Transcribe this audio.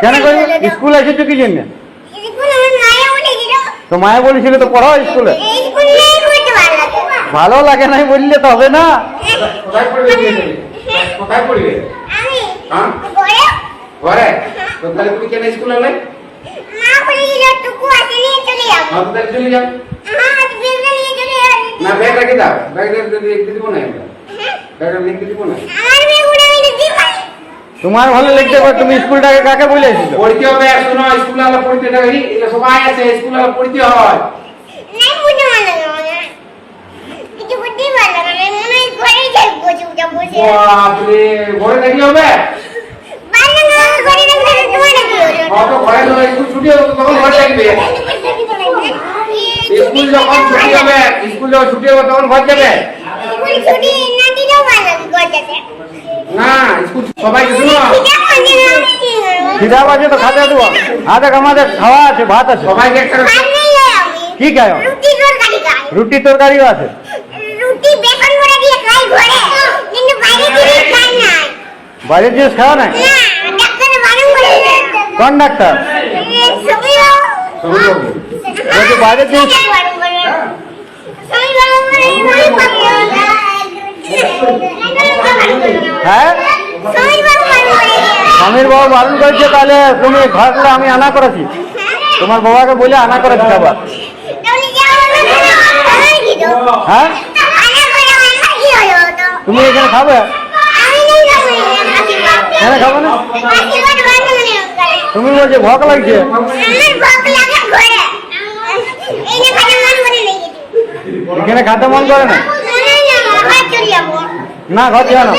কেন করবে? স্কুল এসেছো কি জন্য? তো মায়ে বলেছিল তো পড়াও স্কুলে। ভালো লাগে নাই বললে তো হবে না। কোথায় পড়বে? কোথায় পড়বে? ঘরে। তো তাহলে তুমি কেন স্কুলে এলে? চলে যাও। না ব্যাগ রেখে দাও, ব্যাগ রেখে দিব না, ব্যাগ রেখে দিব না। তোমার ভালো লিখতে পারো, তুমি স্কুলটাকে কাকে বলে এসেছো? পড়তে হবে, শোনো স্কুলে আলো পড়তে দেবে, এটা সবাই আছে স্কুলে আলো পড়তে হয়। বাপরে, ঘরে দেখলে হবে? তো ঘরে স্কুল ছুটি হবে তখন ঘরে দেখবে। স্কুল যখন ছুটি হবে, স্কুল যখন ছুটি হবে তখন ঘর যাবে না। স্কুল সবাইকে শুনো, খিদা বাজে তো খাতে দেবো। আমাদের খাওয়া আছে, ভাত আছে। সবাইকে একটা কি খায়? রুটি তরকারিও আছে। বাইরের জিনিস খাওয়া নাই? কোন ডাক্তার? বাইরের জিনিস হ্যাঁ স্বামীর বাবা বারণ করেছে, তাহলে তুমি ঘরগুলো আমি আনা করেছি, তোমার বাবাকে বলে আনা করেছি খাবার। হ্যাঁ তুমি এখানে খাবে? এখানে খাবে না? তুমি বলছো ভোক লাগছে। এখানে খাতে মন করে না? না ঘর যাও না।